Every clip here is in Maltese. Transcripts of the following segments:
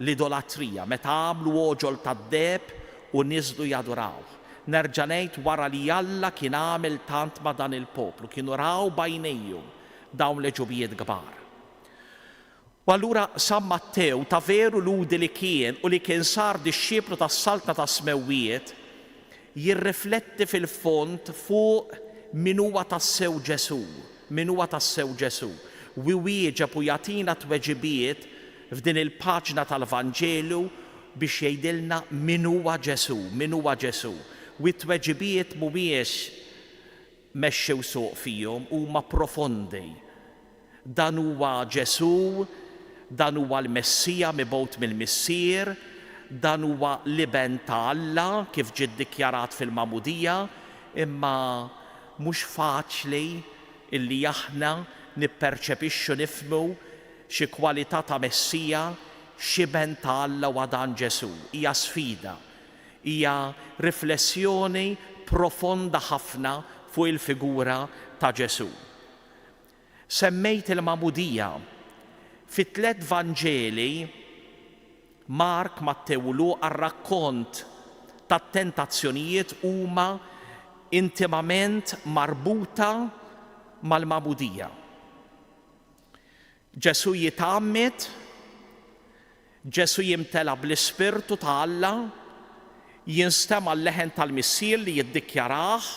l-idolatrija meta għamlu oġol tad-deb u niżlu jaduraw. Nerġa' ngħid wara li Alla kien għamel tant ma' dan il-poplu, kienu raw bajnejhom dawn l-ġubijiet kbar. U allura San Mattew ta' veru ludi li kien u li kien sar disċiplu tas-saltna tas-Smewwiet jirrifletti fil-fond fuq min huwa tassew Ġesu, min huwa tassew Ġesu. U wieġeb u jagħtina tweġibiet f'din il-paġna tal-Vanġelu biex jgħidilna min huwa Ġesu, min huwa Ġesu. U t-tweġibiet mhumiex mexxew suq fihom, huma profondi. Dan huwa Ġesu, dan huwa l-Messija mibgħut mill-Missier, dan huwa l-iben ta' Alla kif ġie ddikjarat fil-Magħmudija, imma mhux faċli illi aħna nipperċepixxu nifhmu xi kwalità ta' Messija, xi ben ta' Alla huwa dan Ġesu. Hija sfida, hija riflessjoni profonda ħafna fuq il-figura ta' Ġesu. Semmejt il-Magħmudija fit-tliet Vanġeli Mark, Mattew u Luqa r-rakkont tat-tentazzjonijiet huma intimament marbuta mal-Magħmudija. Ġesu jitgħammed, Ġesu jimtela bl-Ispirtu ta' Alla, jinstema' l-leħen tal-Missier li jiddikjarah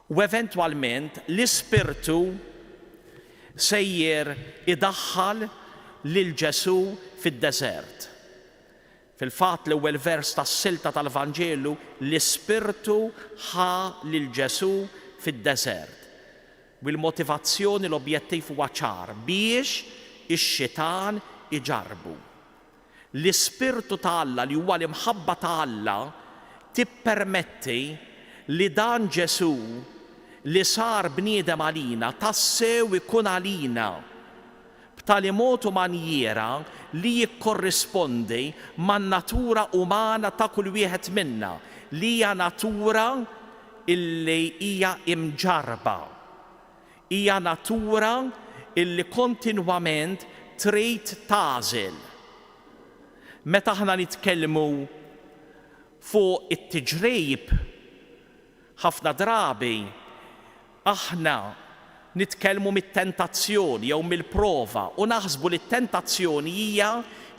u eventwalment l-Ispirtu sejjer idaħħal lil Ġesu fid-deżert. Fil-fatt l-ewwel vers tas-silta tal-Vanġelu l-Ispirtu ħa lil Ġesu fid-deżert. U l-motivazzjoni l-objettiv huwa ċar biex ix-xitan iġarbu. L-Ispirtu ta' Alla li huwa l-imħabba ta' Alla tippermetti li dan Ġesu li sar bniedem għalina tassew ikun għalina b'tali mod u manjera li jikkorrispondi man-natura umana ta' kull wieħed minna li hija natura illi hija imġarba. Hija natura illi kontinwament trid tagħżel. Meta aħna nitkellmu fuq it-tiġrejb ħafna drabi aħna nitkellmu mit-tentazzjoni jew mill-prova u naħsbu li t-tentazzjoni hija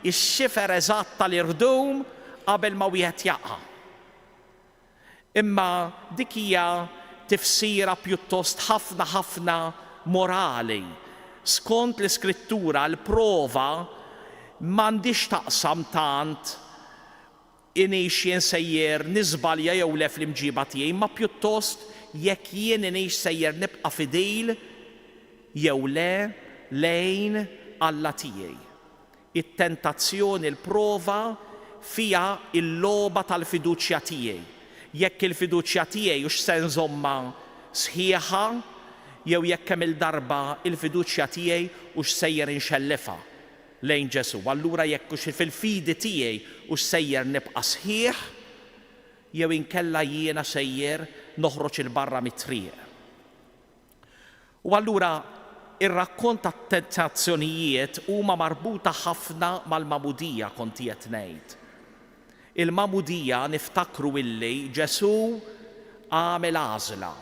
x-xifer eżatt tal-irdum qabel ma wieħed jaqa'. Imma dik hija tifsira pjuttost ħafna morali. Skont l-Iskrittura l-prova m'għandix taqsam tant inhiex jien sejjer niżbalja jew le fl-imġiba tiegħi, ma pjuttost jekk jien inhiex sejjer nibqa' fidejl jew le lejn Alla tiegħi. It-tentazzjoni l-prova fiha il-logħba tal-fiduċja tiegħi. Jekk il-fiduċja tiegħi hux se nżomma sħiħa jew jekk kemm il-darba il-fiduċja tiegħi hux sejjer inxellifha lejn Ġesu. Allura jekk hux fil-fidi tiegħi hux sejjer nibqa' sħiħ jew inkella jiena sejjer noħroġ il-barra mit-triq. U allura ir-rakkont tat-tentazzjonijiet huma marbuta ħafna mal-Magħmudija konti qed ngħid. Il-Magħmudija niftakru illi Ġesu għamel għażla.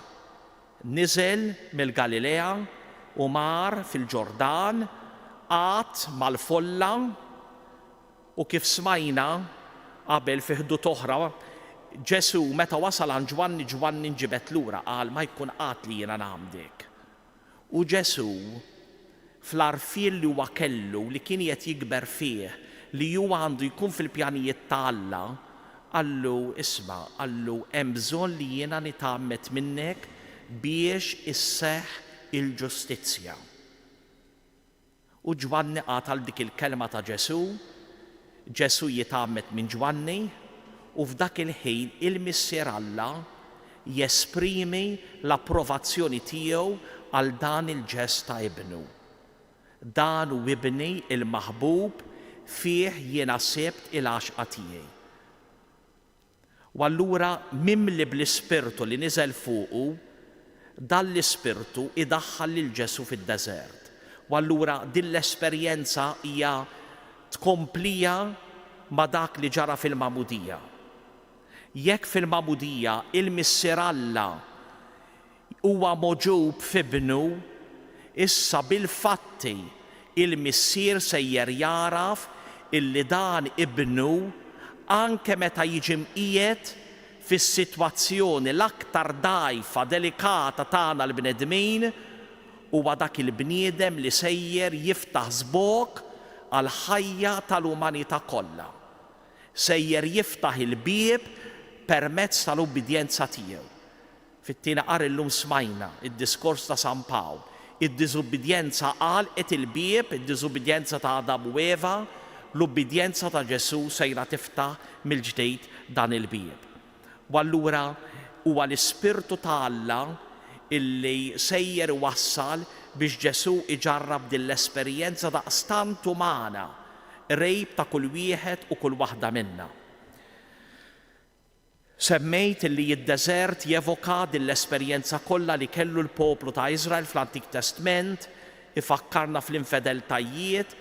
Niżel mill-Galilea u mar fil-Ġordan għad mal-folla u kif smajna qabel fi ħdut oħra Ġesu meta wasal għand Ġwanni nġibet lura qal ma jkun qatt li jiena nagħmdek. U Ġesu fl-arfien li huwa kellu li kien qed jikber fih li huwa għandu jkun fil-pjanijiet ta' Alla, qallu isma' qallu hemm bżonn li jiena nitgħammed minnek biex isseħħ il-ġustizzja. U Ġwanni qatal dik il-kelma ta' Ġesu, Ġesu jitgħammed minn Ġwanni u f'dak il-ħin il-Missier Alla jesprimi l-approvazzjoni tiegħu għal dan il-ġest ta' ibnu. Dan hu ibni il-maħbub fih jiena sebt il-għaxqa tiegħi. U allura mimli bl-Ispirtu li niżel fuqu, dan l-Ispirtu idaħħal lil Ġesu fid-deżert. U allura din l-esperjenza hija tkomplija ma dak li ġara fil-Magħmudija. Jekk fil-Magħmudija il-Missieralla huwa moġub f'ibnu, issa bil-fatti il-missier sejjer jaraf illi dan ibnu anke meta jiġi mqiegħed fis-sitwazzjoni l-aktar dgħajfa delikata tagħna l-bnedmin, huwa dak il-bniedem li sejjer jiftaħ żbok għal ħajja tal-umanità kollha. Sejjer jiftaħ il-bieb permezz tal-ubbidjenza tiegħu. Fit-tieni qari llum smajna id-diskors ta' San Pawl. Id-diżubbidjenza għalqet il-bieb, id-diżubbidjenza ta' Adam u Eva, l-ubbidjenza ta' Ġesu sejra tiftaħ mill-ġdid dan il-bieb. U allura huwa l-Ispirtu ta' Alla illi sejjer wassal biex Ġesu iġarrab din l-esperjenza daqstant umana, rejb ta' kull wieħed u kull waħda minna. Semmejt illi id-deżert jevoka din l-esperjenza kollha li kellu l-poplu ta' Iżrael fl-Antik Testament, ifakkarna fl-infedeltajiet,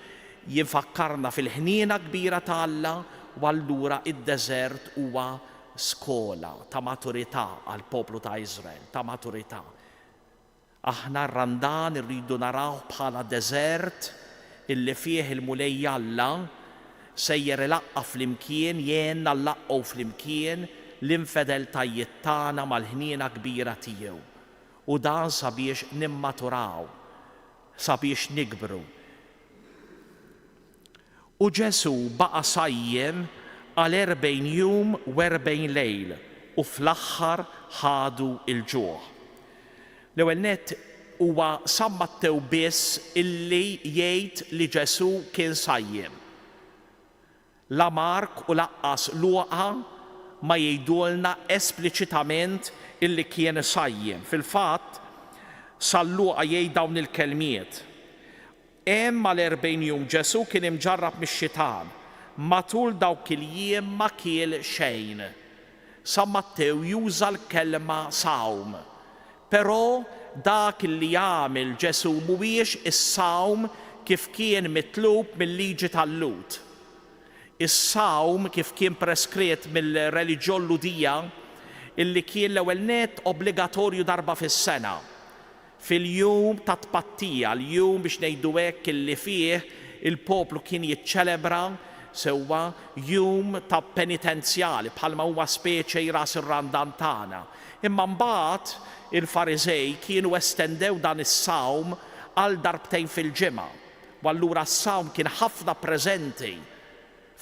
jinfakkarna fil-ħniena kbira ta' Alla, u allura id-deżert huwa skola ta' maturità għall poplu ta' Iżrael, ta' maturità. Aħna r-randan irridu naraw bħala deżert illi fih il-mulej Alla sejjer ilaqqa flimkien, jenna nlaqqgħu flimkien l-infedeltajiet tagħna mal-ħniena kbira tiegħu. U dan sabiex nimmaturaw, sabiex nikbru. U Ġesu baqa' sajjem għal 40 jum u 40 lejl u fl-aħħar ħadu il-ġuħ. L-ewwel nett huwa San Mattew biss illi jgħid li Ġesu kien sajjem. La Mark u laqqas Luqa ma jgħidulna espliċitament illi kien sajjem. Fil-fatt, San Luqa jgħid dawn il-kelmiet. Hemm mal-40 jum Ġesu kien imġarrab mix-xitan, matul dawk il-jiem ma kiel xejn. San Mattew juża l-kelma sawm. Però dak li jagħmel Ġesu mhuwiex is-sawm kif kien mitlub mill-liġi tal-Lut. Is-sawm kif kien preskritt mill-reliġjon Ludija illi kien l-ewwel nett obbligatorju darba fis-sena. Fil-jum ta' tpattija, l-jum biex ngħidu hekk illi fih il-poplu kien jiċċelebra sewwa jum ta' penitenzjali bħalma huwa speċi ras ir-randan tagħna. Imma mbagħad il-Farizej kienu estendew dan is-sawm għal darbtejn fil-ġimgħa. U allura s-sawm kien ħafna preżenti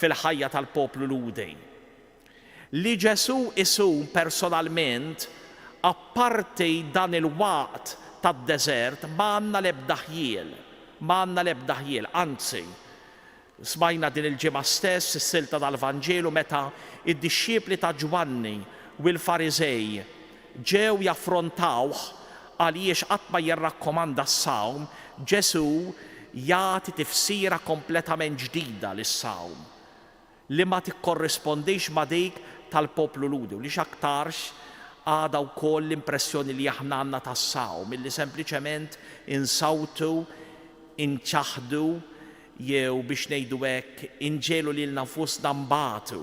fil-ħajja tal-poplu Ludej. Li Ġesu isum personalment, apparti dan il-waqt tad-deżert, ma għandna l-ebda ħjiel, anzi, smajna din il-ġimgħa stess is-silta tal-Vanġelu meta id-dixxiepli ta' Ġwanni u l-Farizej ġew jaffrontawh għaliex qatt ma jirrakkomanda s-sawm, Ġesu jagħti tifsira kompletament ġdida lis-sawm li ma tikkorrispondix ma' dik tal-poplu Ludi, li x'aktarx għadha wkoll l-impressjoni li aħna għandna tas-sawm, illi sempliċement insawtu, inċaħdu, jew biex ngħidu hekk inġelu lilna nfusna mbagħtu.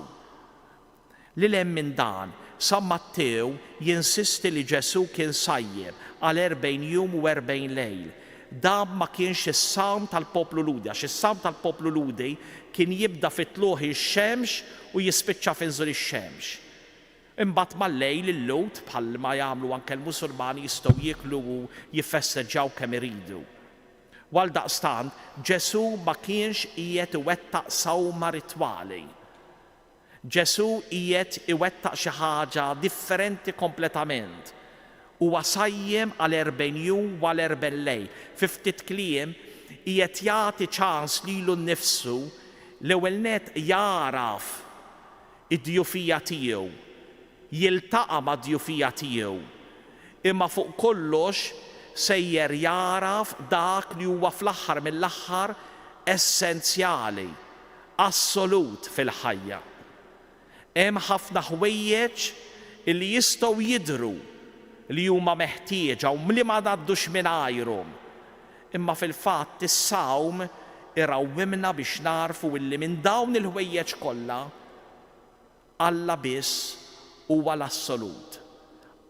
Lil hemm minn dan, San Mattew jinsisti li Ġesu kien sajjem għal 40 jum u 40 lejl. Dan ma kienx is-sawm tal-poplu Ludi, għax is-sawm tal-poplu Ludi kien jibda fit-tluħ ix-xemx u jispiċċa finżol ix-xemx. Imbagħad mal-lejl il-Lut bħalma jagħmlu anke l-Musulmani jistgħu jieklu u jiffesteġġjaw kemm iridu. Għaldaqstant, Ġesu ma kienx qiegħed iwettaq sawma ritwali. Ġesu qiegħed iwettaq xi ħaġa differenti kompletament. Huwa sajjem għal 40 jum u għal 40 lejl. Fi ftit kliem qiegħed jagħti ċans lilu nnifsu l-ewwel nett jaraf id-djufija tiegħu, jiltaqa' mad-djufija tiegħu, imma fuq kollox sejjer jaraf dak li huwa fl-aħħar mill-aħħar essenzjali, assolut fil-ħajja. Hemm ħafna ħwejjeġ li jistgħu jidhru li huma meħtieġa u li ma ngħaddux mingħajrhom. Imma fil-fatt is-sawm irawwimna biex narfu illi minn dawn il-ħwejjeġ kollha Alla biss huwa l-assolut.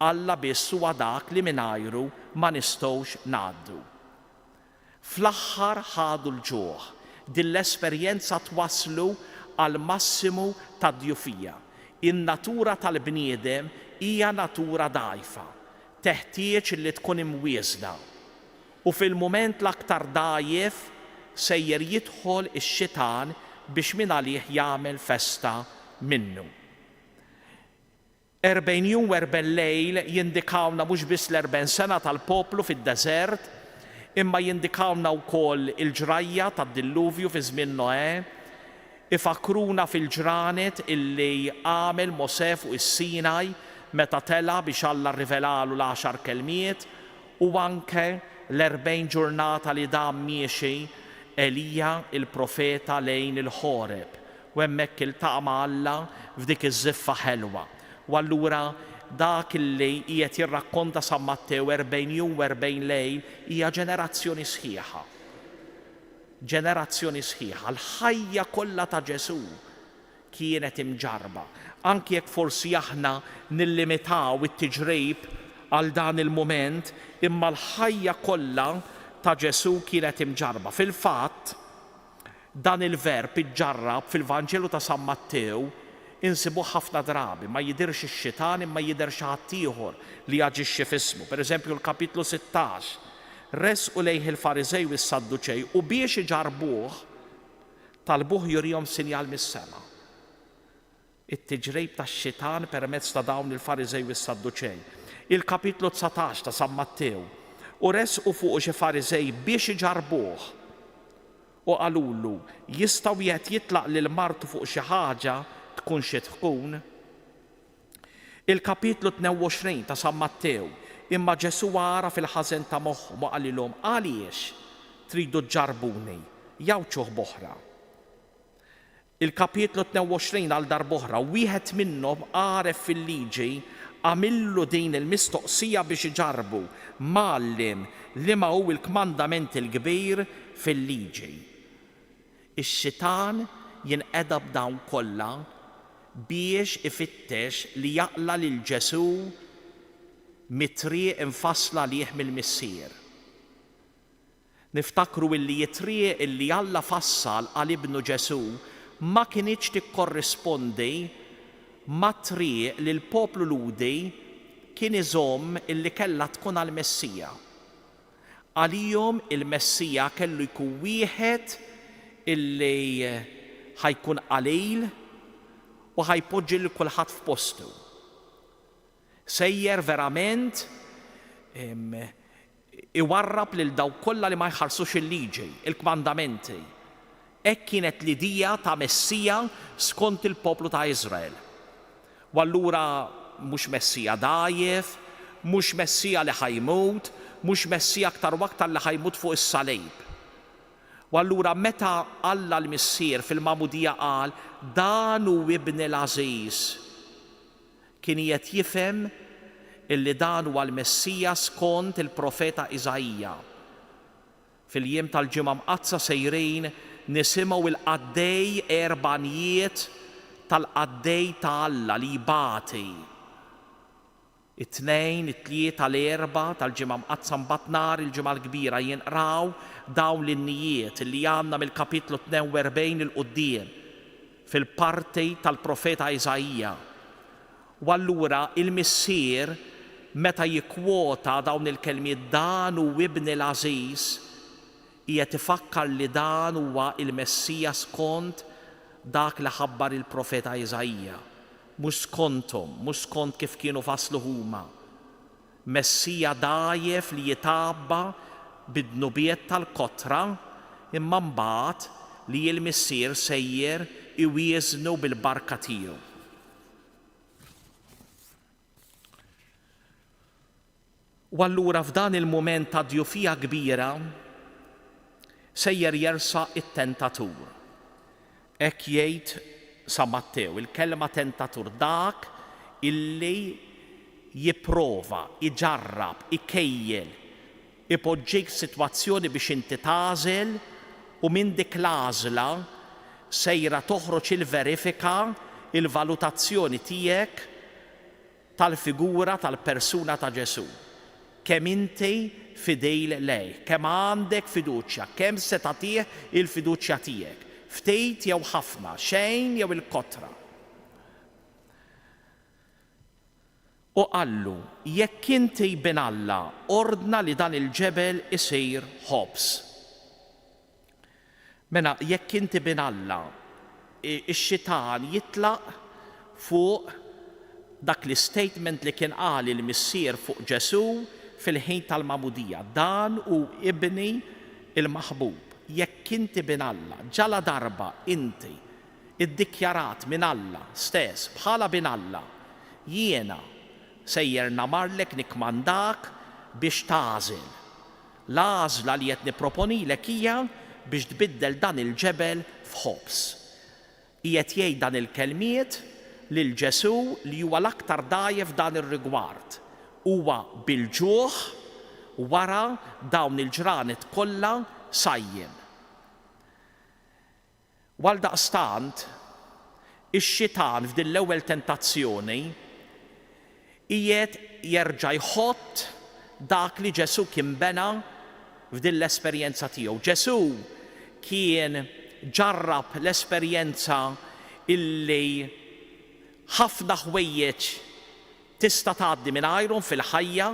Alla biss huwa dak li mingħajru ma nistgħux ngħaddu. Fl-aħħar ħadu l-ġuħ. Din l-esperjenza twasslu għal massimu tad-djufija. In-natura tal-bniedem hija natura dgħajfa. Teħtieġ li tkun imwiesda. U fil-mument l-aktar dgħajjef sejjer jidħol ix-xitan biex min għalih jagħmel festa minnu. 40 jum u 40 lejl jindikawna mhux biss l-40 sena tal-poplu fid-deżert, imma jindikawna wkoll il-ġrajja tad-dilluvju fi żmien Noè, ifakruna fil-ġranet illi għamel Mosè fuq is-Sinaj meta tela biex Alla rrivelalu l-10 kelmiet, u anke l-40 ġurnata li dam miexi Elija il-profeta lejn il-Ħoreb, u hemmhekk iltaqa' ma' Alla f'dik iż-żiffa ħelwa. U allura dak illi qiegħed jirrakkonta San Mattew 40 jum u 40 lejl hija ġenerazzjoni sħiħa. Ġenerazzjoni sħiħa. L-ħajja kollha ta' Ġesu kienet imġarba. Anki jekk forsi aħna nillimitaw it-tiġrib għal dan il-mument, imma l-ħajja kollha ta' Ġesu kienet imġarba. Fil-fatt, dan il-verb iġġarrab fil-Vanġelu ta' San Mattew insibu ħafna drabi, ma jidirx ix-xitan imma jidher xi ħadd ieħor li jaġixxi f'ismu. Pereżempju l-kapitlu 16. Resqu lejh il-Fariżej u s-Sadduċej u biex iġarbuh talbuh jurihom sinjal mis-sema. It-tiġrejb tax-xitan permezz ta' dawn il-Fariżej u s-Sadduċej. Il-kapitlu 19 ta' San Mattew. U resqu fuq xi Fariżej biex iġarbuh u qalulu jistgħu wieħed jitlaq lil martu fuq xi ħaġa tkun xi tkun. Il-kapitlu 22 ta' San Mattew, imma Ġesu ara fil-ħażen ta' moħħhom u qalilhom għaliex tridu ġarbuni jew ċuħ boħra. Il-kapitlu 22 għal darb'oħra wieħed minnhom għaref fil-liġi għamillu din il-mistoqsija biex iġarbu Mallim li ma hu l-kmandament il-kbir fil-liġi. Ix-xitan jinqeda b'dawn kollha biex ifittex li jaqla lil Ġesu mit-triq infassla lih mill-missier. Niftakru illi t-triq illi Alla fassal għal ibnu Ġesu ma kinitx tikkorrispondi ma' triq li l-poplu ludi kien iżomm illi kellha tkun għall-Messija. Għalihom il-Messija kellu jkun wieħed illi ħajkun qalil u ħajpoġġi lil kulħadd f'postu. Sejjer verament iwarrab lil dawk kollha li ma jħarsux il-liġi, il-kmandamenti. Hekk kienet l-idea ta' Messija skont il-poplu ta' Iżrael. U allura mhux Messija dgħajjef, mhux Messija li ħajmut, mhux Messija aktar u aktar li ħajmut fuq is-salib. U allura meta Alla l-missier fil-Mamudija qal dan hu ibni l-Ażiż, kien qed jifhem illi dan huwa l-Messija skont il-profeta Iżajja. Fil-jiem tal-ġimgħa mqazza sejrin nisimgħu il-qaddej erbanijiet tal-qaddej ta' Alla li jbati. It-tnejn, it-tlieta, l-erba tal-ġimgħa mqazza mbagħad nhar il-ġimgħa l-kbira jinqraw dawn l-innijiet li għandna mill-kapitlu 42 il-qudiem fil-parti tal-profeta Iżajja. U allura il-missier meta jikkwota dawn il-kelmiet dan hu ibni l-Ażiż qiegħed ifakkar li dan huwa il-Messija skont dak li ħabbar il-profeta Iżajja. Mhux skonthom, mhux skont kif kienu faslu huma. Messija dgħajjef li jitabba bid-dnubiet tal-kotra imma mbagħad li l-missier sejjer iwieżnu bil-barka tiegħu. U allura f'dan il-mument ta' djufija kbira sejjer jersaq it-tentatur. Hekk jgħid San Mattew, il-kelma tentatur dak illi jipprova, iġarrab, ikejjel, ipoġġik sitwazzjoni biex inti tagħżel u minn dik l-għażla sejra toħroġ il-verifika, il-valutazzjoni tiegħek tal-figura tal-persuna ta' Ġesu. Kemm inti fidejl lej, kemm għandek fiduċja, kemm se tagħtih il-fiduċja tiegħek. Ftit jew ħafna, xejn jew il-kotra. U qallu, jekk inti bin Alla ordna li dan il-ġebel isir ħobs. Mela jekk inti bin Alla, ix-xitan jitlaq fuq dak l-statement li kien qal il-missier fuq Ġesu fil-ħin tal-Magħmudija. Dan hu ibni il-maħbub. Jekk inti bin Alla, ġala darba inti iddikjarat minn Alla stess bħala bin Alla, jiena sejjer namarlek nikmandak biex tażel. L-għażla li qed nipproponilek hija biex tbiddel dan il-ġebel f'ħobs. Qiegħed jgħid dan il-kelmiet lil Ġesu li huwa l-aktar dajjef dan ir-rigward. Huwa bil-ġuħ wara dawn il-ġranet kollha sajjem. Għaldaqstant, ix-xitan f'din l-ewwel tentazzjoni qiegħed jerġa' jħott dak li Ġesu kien bena f'din l-esperjenza tiegħu. Ġesu kien ġarrab l-esperjenza illi ħafna ħwejjeġ tista' tgħaddi mingħajrhom fil-ħajja,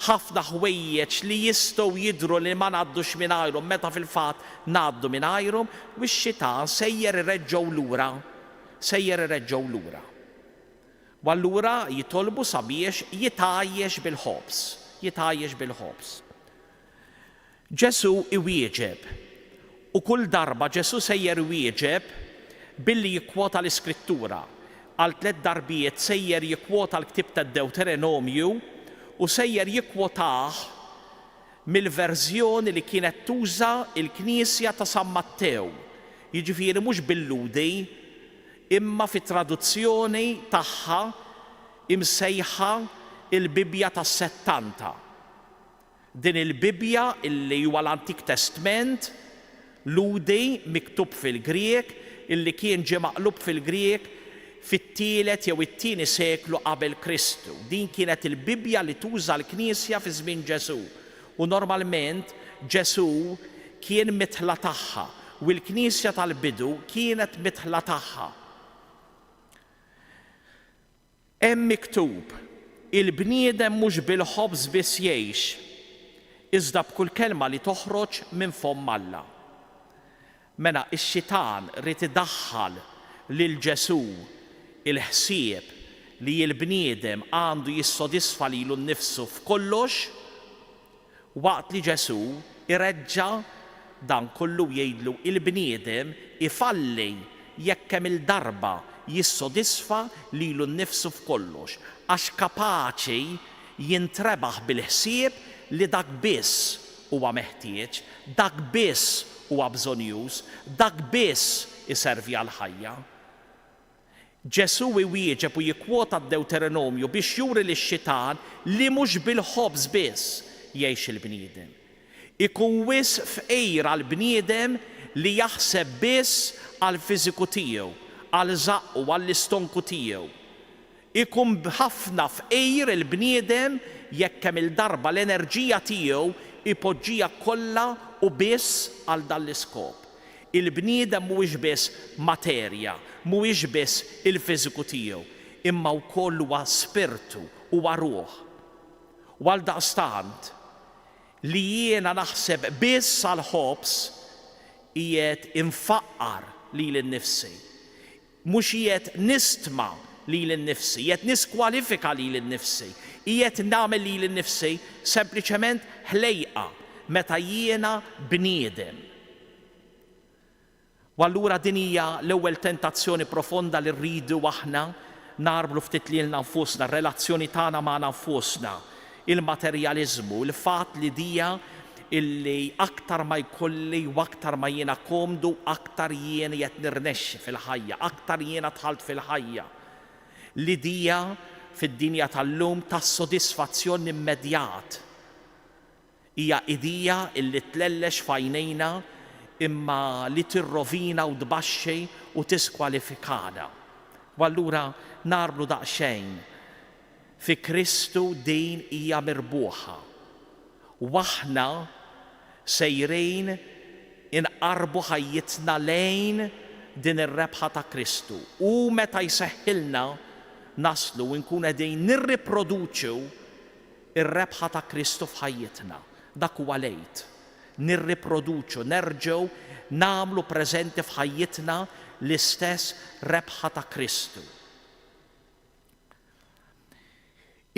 ħafna ħwejjeġ li jistgħu jidhru li ma ngħaddux mingħajrhom meta fil-fatt ngħaddu mingħajrhom, u x-xitan sejjer ireġgħu lura, sejjer ireġgħu lura. U allura jitolbu sabiex jitgħajjex bil-ħobs, jitgħajjex bil-ħobs. Ġesu iwieġeb, u kull darba Ġesu sejjer iwieġeb billi jikkwota l-Iskrittura. Għal 3 darbijiet sejjer jikkwota l-Ktib tad-Deuteronomju u sejjer jikkwotah mill-verżjoni li kienet tuża il-Knisja ta' San Mattew. Jiġifieri mhux bil-ludi, imma fit-traduzzjoni tagħha imsejħa il-Bibja tas-70. Din il-Bibja illi huwa l-Antik Testament ludi miktub fil-Griek illi kien ġie maqlub fil-Griek fit-tielet jew it-tieni seklu qabel Kristu. Din kienet il-Bibja li tuża l-Knisja fi żmien Ġesu. U normalment Ġesu kien mitħla tagħha u l-Knisja tal-bidu kienet mitħla tagħha. Hemm miktub il-bniedem mhux bil-ħobż biss jgħix, iżda b'kull kelma li toħroġ minn fomm Alla. Mela x-xitan rid idaħħal lil Ġesu il-ħsieb li l-bniedem għandu jissodisfa lilu nnifsu f'kollox, waqt li Ġesu ireġġa' dan kollu jgħidlu il-bniedem ifalli jekk hemm il-darba jissodisfa lilu nnifsu f'kollox, għax kapaċi jintrebaħ bil-ħsieb li dak biss huwa meħtieġ, dak biss huwa bżonjuż, dak biss iservi għal ħajja. Ġesu iwieġeb u jikkwota d-Deuteronomju biex juri lix-xitan li mhux bil-ħobż biss jgħix il-bniedem. Ikun wisq f'qejra l-bniedem li jaħseb biss għall-fiżiku tiegħu, għal żaqqu, għall-istonku tiegħu. Ikun ħafna f'qejr il-bniedem jekk hemm il-darba l-enerġija tiegħu ipoġġija kollha u biss għal dan l-iskop. Il-bniedem mhuwiex biss materja, mhuwiex biss il-fiżiku tiegħu, imma wkoll huwa spirtu, huwa ruħ. U għaldaqstant li jiena naħseb biss għal ħobs qiegħed infaqqar lil innifsi. Mhux qiegħed nistma' lil innifsi, qiegħed niskwalifika lil innifsi, qiegħed nagħmel lil innifsi sempliċement ħlejqa meta jiena bniedem. U allura din hija l-ewwel tentazzjoni profonda li rridu aħna narblu ftit lilna nfusna, r-relazzjoni tagħna ma' nfusna, il-materjaliżmu, il-fatt li dija illi aktar ma jkolli u aktar ma jiena komdu, aktar jiena qed nirnexxi fil-ħajja, aktar jiena dħalt fil-ħajja. Li dija fid-dinja tal-lum tas-sodisfazzjon immedjat. Hija idea illi tlellex f'għajnejna imma li tirrovina u tbaxxi u tiskwalifikana. U allura narblu daqsxejn fi Kristu din hija mirbuħa. U aħna sejrin inqarbu ħajjitna lejn din ir-rebħa ta' Kristu. U meta jseħħilna naslu nkun qegħdin nirriproduċu ir-rebħa ta' Kristu f'ħajjitna. Dak huwa lejt. Nirriproduċu, nerġgħu nagħmlu preżenti f'ħajjitna l-istess rebħa ta' Kristu.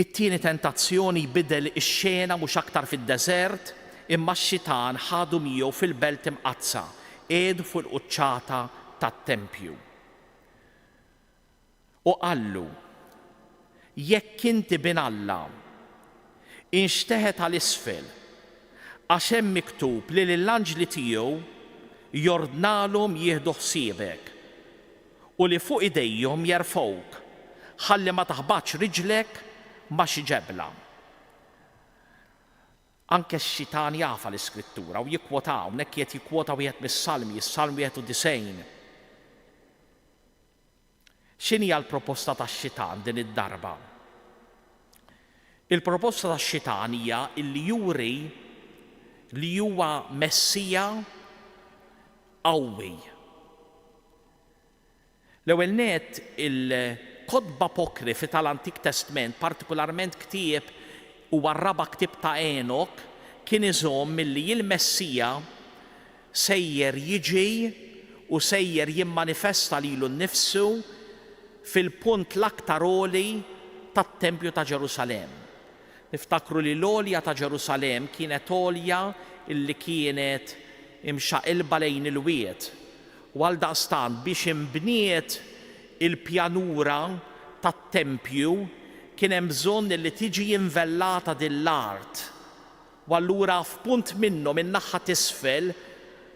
It-tieni tentazzjoni bidel ix-xena mhux aktar fid-deżert, imma x-xitan ħadu miegħu fil-belt imqazza, qiegħdu fuq il-quċċata tat-tempju. U qallu: jekk inti bin Alla inxteħet għal isfel għax hemm miktub li l-anġli tiegħu jordnalhom jieħdu ħsiebek u li fuq idejhom jerfgħuk ħalli ma taħbatx riġlek ma' xi ġebla. Anke x-xitan jafa l-Iskrittura u jikwotaw, hawnhekk qed jikkwota wieħed mis-Salmi, is-Salm 91. X'inhi l-proposta tax-xitan din id-darba? Il-proposta tax-xitan hija li juri li huwa Messija qawwi. L-ewwel nett il-kotba apokrifi tal-Antik Testament, partikolarment ktieb huwa r-raba' ktieb ta' Enok, kien iżomm milli l-Messija sejjer jiġi u sejjer jimmanifesta lilu nnifsu fil-punt l-aktar għoli tat-Tempju ta' Ġerusalemm. Niftakru li l-għolja ta' Ġerusalemm kienet għolja illi kienet imxaqilba lejn il-wied. U għaldaqstant biex imbniet il-pjanura tat-Tempju kien hemm bżonn li tiġi invellata din l-art. U allura f'punt minnu min-naħa t'isfel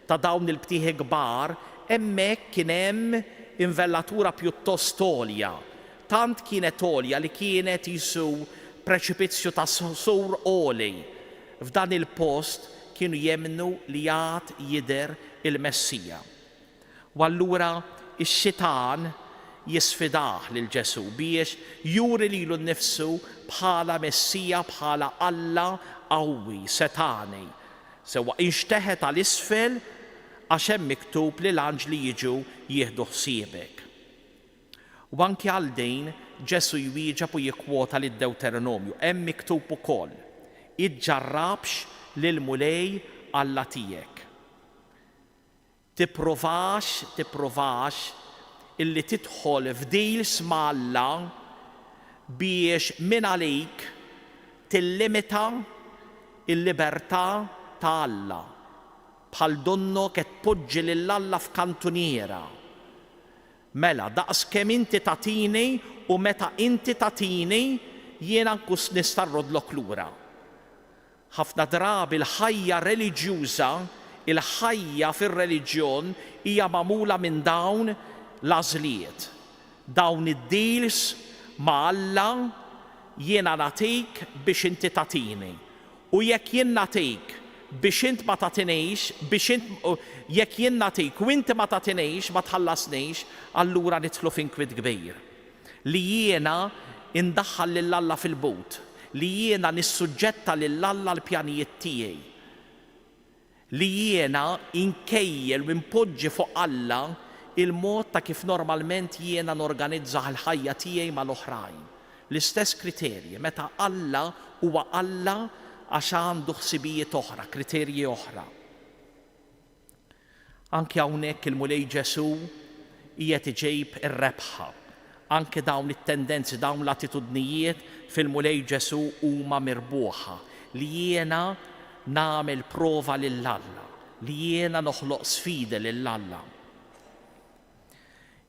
ta' dawn il-btieħi kbar, hemmhekk kien hemm invellatura pjuttost għolja. Tant kienet għolja li kienet jisu preċipizzju ta' sur għoli. F'dan il-post kienu jemnu li jgħat jidher il-Messija. U allura ix-xitan jisfidah lil Ġesu biex juri lilu nnifsu bħala Messija, bħala Alla qawwi, setani. Sewwa inxteħet għal isfel għax hemm miktub li l-anġli jiġu jieħdu ħsiebek. U anke għal din Ġesu jwieġeb u jikkwota lid-Deuteronomju. Hemm miktub ukoll: iġġarrabx lil mulej Alla tiegħek. Tippruvax illi tidħol f'dils ma' Alla biex minn għalik tillimita il-libertà ta' Alla. Bħal donno qed tpoġġi lil Alla f'kantuniera. Mela, daqs kemm inti tatini u meta inti tatini jiena nkus nista' nrodlok lura. Ħafna drabi l-ħajja reliġjuża, il-ħajja fir-reliġjon hija magħmula minn dawn l-għażliet. Dawn id-deals ma' Alla jiena nagħtik biex inti tatini. U jekk jien nagħtik biex int ma tatinejx, jekk jien nagħtik u inti ma tatinejx, ma tħallasnejx, allura nidħlu f'inkwit kbir. Li jiena indaħħal lil Alla fil-but, li jiena nissuġġetta lil Alla l-pjanijiet tiegħi. Li jiena inkejjel u impoġġi fuq Alla il-mod ta' kif normalment jiena norganizza l-ħajja tiegħi mal-oħrajn. L-istess kriterji, meta Alla huwa Alla għax għandu ħsibijiet oħra, kriterji oħra. Anke hawnhekk il-mulej Ġesu qiegħed iġejb ir-rebħa. Anke dawn it-tendenzi, dawn l-attitudnijiet fil-mulej Ġesu huma mirbuħa. Li jiena nagħmel prova lill-Alla, li jiena noħloq sfida lill-Alla.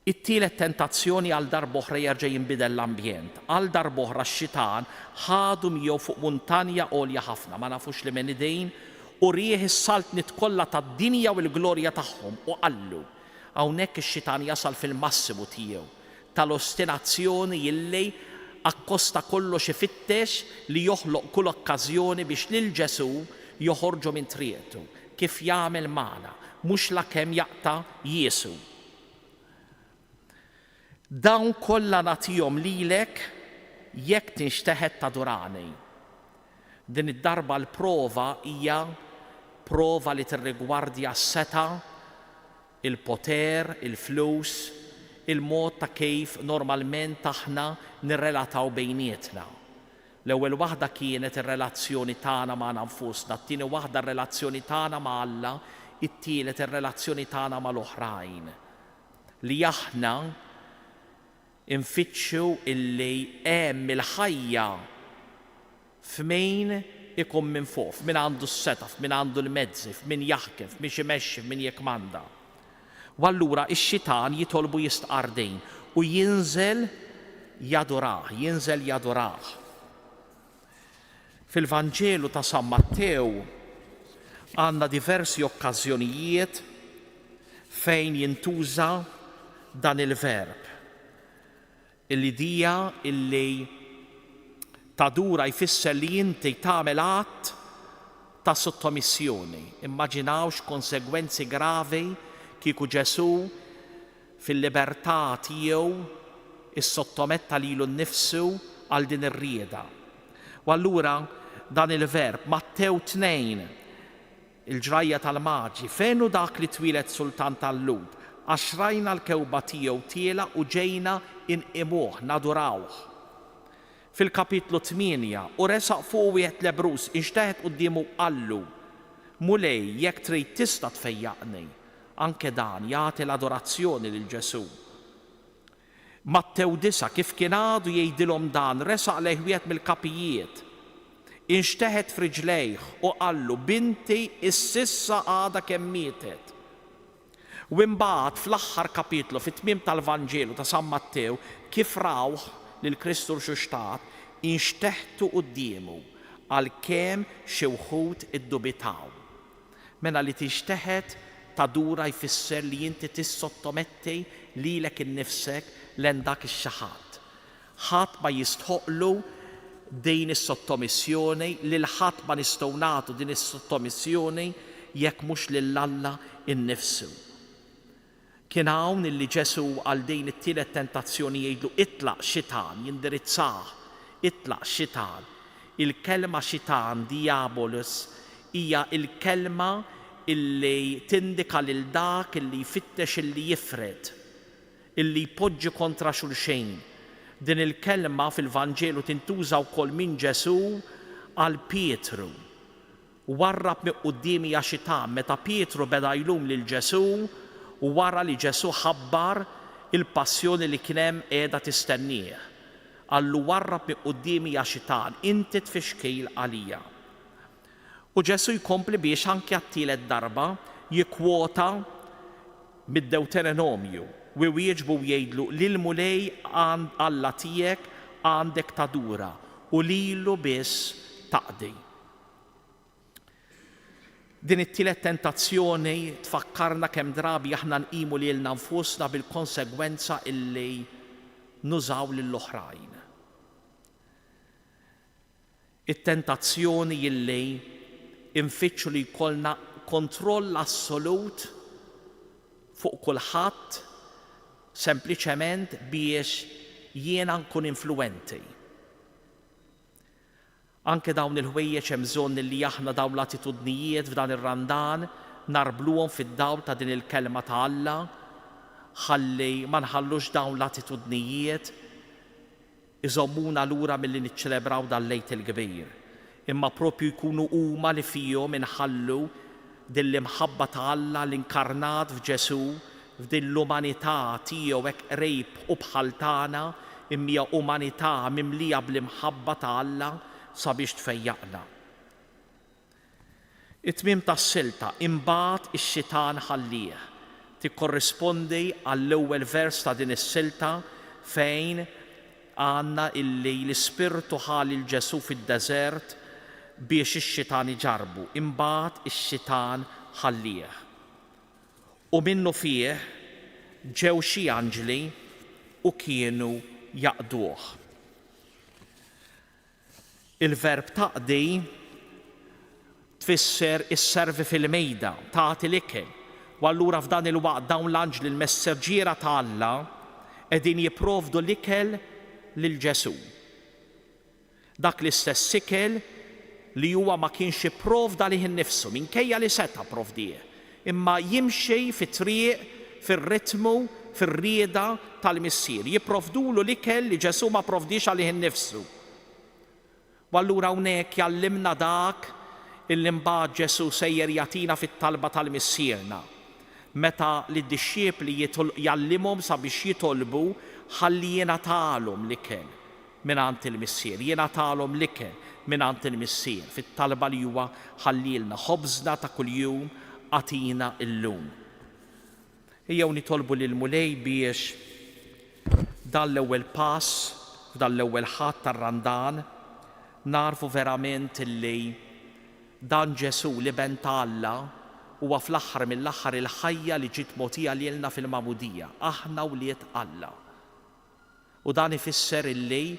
It-tielet tentazzjoni għal darb'oħra jerġa' jinbidel l-ambjent. Għal darb'oħra x-xitan ħadu miegħu fuq muntanja għolja ħafna, ma nafux li minn idejn, u rieħ is-saltnit kollha tad-dinja u l-glorja tagħhom u qallu. Hawnhekk ix-xitan jasal fil-massimu tiegħu tal-ostinazzjoni illi akkosta kollox ifittex li joħloq kull okkażjoni biex lil Ġesu joħorġu minn trieqtu. Kif jagħmel magħna, mhux lakemm jaqta' Jesu. Dawn kollha nagħtihom lilek jekk tinxteħed tadurani. Din id-darba l-prova hija prova li tirrigwardja s-seta, il-poter, il-flus, il-mod ta' kif normalment aħna nirrelataw bejnietna. L-ewwel waħda kienet ir-relazzjoni tagħna ma' nfusna, t-tieni waħda r-relazzjoni tagħna ma' Alla, it-tielet ir-relazzjoni tagħna mal-oħrajn. Li aħna infittxu illi hemm il-ħajja f'min ikun minn fuq, f'min għandu s-seta, f'min għandu l-mezzi, f'min jaħkem, f'min ximexxi, f'min jekmanda. U allura ix-xitan jitolbu jistqardejn u jinżel jadurah. Fil-Vanġelu ta' San Mattew għandna diversi okkażjonijiet fejn jintuża dan il-verb. Il-idea illi tadura jfisser li inti tagħmel att ta' sottomissjoni. Immaġinawx konsegwenzi gravi kieku Ġesu fil-libertà tiegħu is-sottometta lilu nnifsu għal din ir-rieda. U allura dan il-verb Mattew 2, il-ġrajja tal-maġi, fejn hu dak li twilet sultan tal-lub, għax rajna l-kewba tiegħu tiela u ġejna inqimuh, nadurawh. Fil-kapitlu 8, u resaq fuq wieħed lebrus inxteħed qudiemu qallu, mulej jekk trid tista' tfejjaqni. Anke dan jagħti l-adorazzjoni lil Ġesu. Mattew 9 kif kien għadu jgħidilhom dan, resaq lejh wieħed mill-kapijiet, inxteħed f'riġlejh u qallu binti ississa għadha kemm mietet. U imbagħad fl-aħħar kapitlu fit-tmiem tal-Vanġelu ta' San Mattew kif rawh lil Kristu xuxtat inxteħtu qudiemu għalkemm xi wħud iddubitaw. Mela li tixteħed tadura jfisser li inti tissottometti lilek innifsek lejn dak ix-xaħat. Ħadd ma jistħoqlu din is-sottomissjoni, lil ħadd ma nistgħu nagħtu din is-sottomissjoni jekk mhux lil Alla innifsu. Kien hawn illi Ġesu għal din it-tielet tentazzjoni jgħidlu itlaq xitan, jindirizzah, itlaq xitan. Il-kelma xitan, diabolus, hija il-kelma illi tindika lil dak illi jfittex illi jifred, illi jpoġġi kontra xulxejn. Din il-kelma fil-Vanġelu tintuża wkoll minn Ġesu għal Pietru. Warrab mi qudiemi ja xitan meta Pietru beda jlum lil Ġesu u wara li Ġesu ħabbar il-passjoni li kien hemm qiegħda tistennieh. Allu warrab mi qudiemi ja xitan, inti tfixkil għalija. U Ġesu jkompli biex anke għat-tielet darba jikkwota mid-Deuteronomju u wieġbu jgħidlu lil mulej Alla tiegħek għandek tadura u lilu biss taqdi. Din it-tielet tentazzjoni tfakkarna kemm drabi aħna nqimu lilna nfusna bil-konsegwenza illi nużaw lill-oħrajn. It-tentazzjoni illi infittxu li jkollna kontroll assolut fuq kulħadd sempliċement biex jiena nkun influenti. Anke dawn il-ħwejjeġ hemm bżonn li aħna dawn l-attitudnijiet f'dan ir-randan narbluhom fid-dawl ta' din il-kelma ta' Alla, ħalli ma nħallux dawn l-attitudnijiet iżommuna lura milli niċċelebraw dal-lejt il-kbir. Imma propju jkunu huma li fihom inħallu din l-imħabba ta' Alla l-inkarnat f'Ġesu, f'din l-umanità tiegħu hekk qrib u bħal tagħna, imma umanità mimlija bl-imħabba ta' Alla sabiex tfejjaqna. It-tmiem tas-silta imbagħad ix-xitan ħallih tikkorrispondi għall-ewwel vers ta' din is-silta fejn għandna illi l-Ispirtu ħali l-Ġesu fid-deżert biex ix-xitan iġarbu. Imbagħad ix-xitan ħallih. U minnu fih ġew xi anġli u kienu jaqduh. Il-verb taqdi tfisser isservi fil-mejda, tagħti l-ikel. U allura f'dan il-waqt dawn l-anġli l-messaġġiera ta' Alla qegħdin jipprovdu l-ikel lil Ġesu. Dak l-istess ikel li huwa ma kienx ipprovda lih innifsu minkejja li seta' provdih, imma jimxi fit-triq, fir-ritmu, fir-rieda tal-missier. Jipprovdulu l-ikel li Ġesu ma provdix għalih innifsu. U allura hawnhekk jallimna dak illi mbagħad Ġesu sejjer jagħtina fit-talba tal-missierna. Meta lid-dixxiepli jallimhom sabiex jitolbu ħalli jingħatalhom l-ikel mingħand il-missier, jingħatalhom l-ikel mingħand il-missier fit-talba li huwa ħallilna ħobżna ta' kuljum għatina llum. Ejjew nitolbu lil Mulej biex dan l-ewwel pass, f'dan l-ewwel ħadd tar-Randan narfu verament illi dan Ġesu li ben ta' Alla huwa fl-aħħar mill-aħħar il-ħajja li ġiet mogħtija lilna fil-magħmudija, aħna wlied Alla. U dan ifisser illi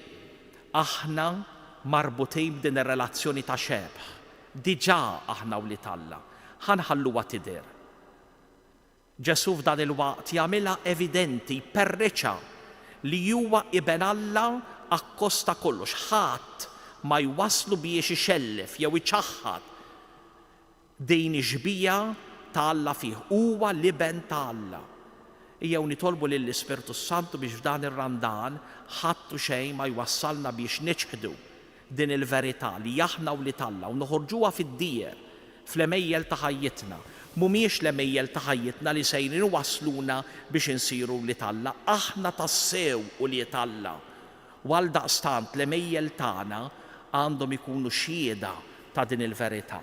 aħna marbutin b'din ir-relazzjoni ta' xebħ. Diġà aħna wlied Alla, ħanħalluha tidher. Ġesu f'dan il-waqt jagħmilha evidenti, perreċa li huwa iben Alla akkosta kollox, ħadd ma jwasslu biex ixellef jew iċaħħad din iġbija ta' Alla fih, huwa l-iben ta' Alla. Ejjew nitolbu lill-Ispirtu Santu biex f'dan ir-Randan ħattu xejn ma jwassalna biex niċħdu din il-verità li aħna wlied Alla u noħorġuha fid-dier fl-emejjel ta' ħajjitna. Mhumiex l-emejjel ta' ħajjitna li sejrin iwassluna biex insiru wlied Alla, aħna tassew wlied Alla. U għaldaqstant l-emejjel tagħna għandhom ikunu xhieda ta' din il-verità.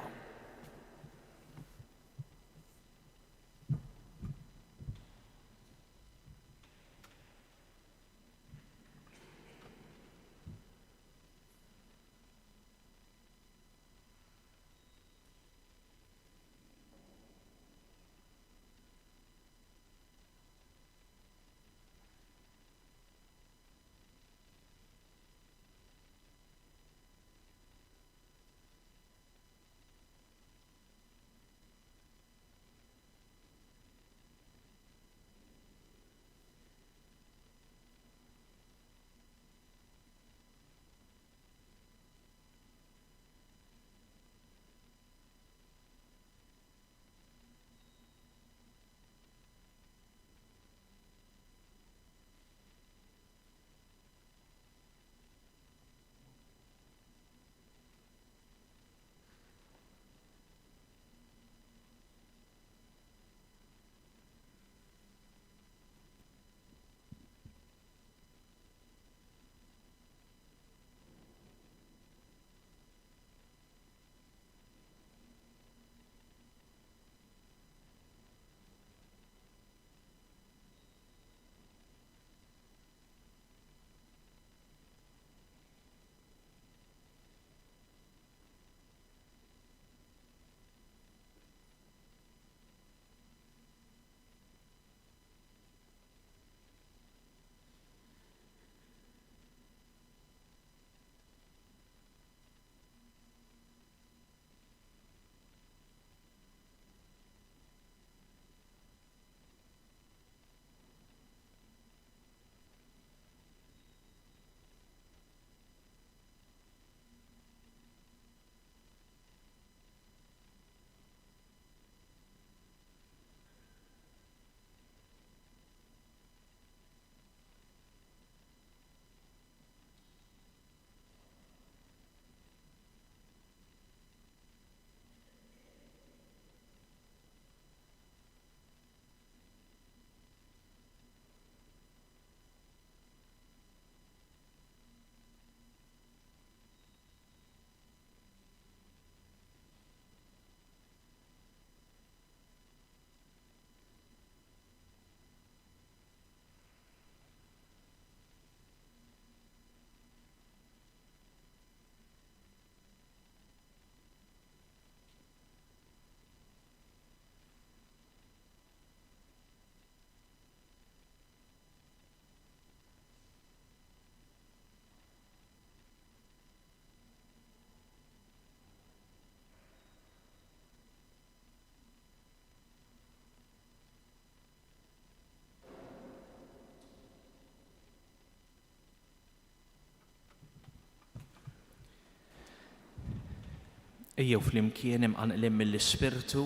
Ejjew flimkien imqanqlin mill-Ispirtu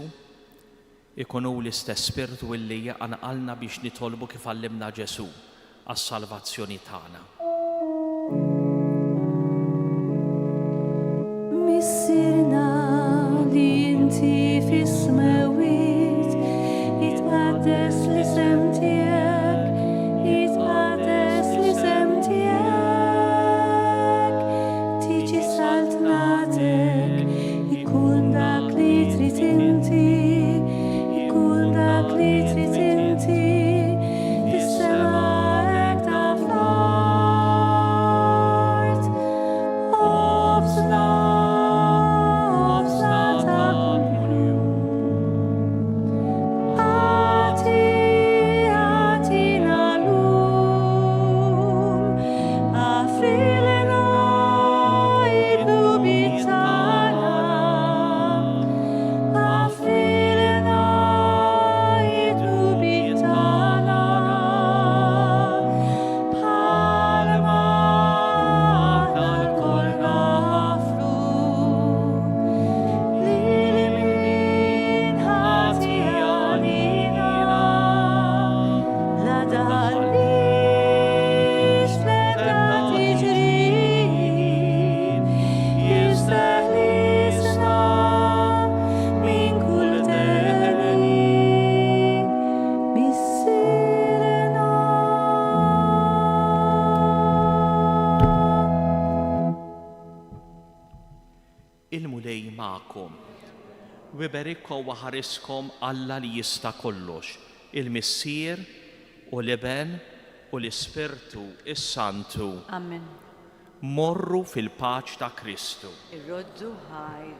ikunu l-istess Spirtu illi jaqanqalna biex nitolbu kif għallimna Ġesu għas-salvazzjoni tagħna. Missirna li inti fis-smawiet, jitqaddes l-isem tiegħek, jitqaddes l-isem tiegħek, tiġi saltnatek, ikun dak li trid inti, ikun dak li trid inti, fis-sema hekk ta' fl-art. Obsna ta' kuljum. Atina lum, afrilna id-dubi tagħna, afrilna id-dubi tagħna, bħalma aħna l-kol nafru li min ħati għalina la darlix fledna tiġri, jistaħlisna min kull teni, missirna. Il-mulej ma'kom. Wiberikkom wa ħariskom Alla li jista' kollox, il-Missier u l-Iben u l-Ispirtu is-Santu. Amen. Morru fil-paċ ta' Kristu. Irroddu ħajr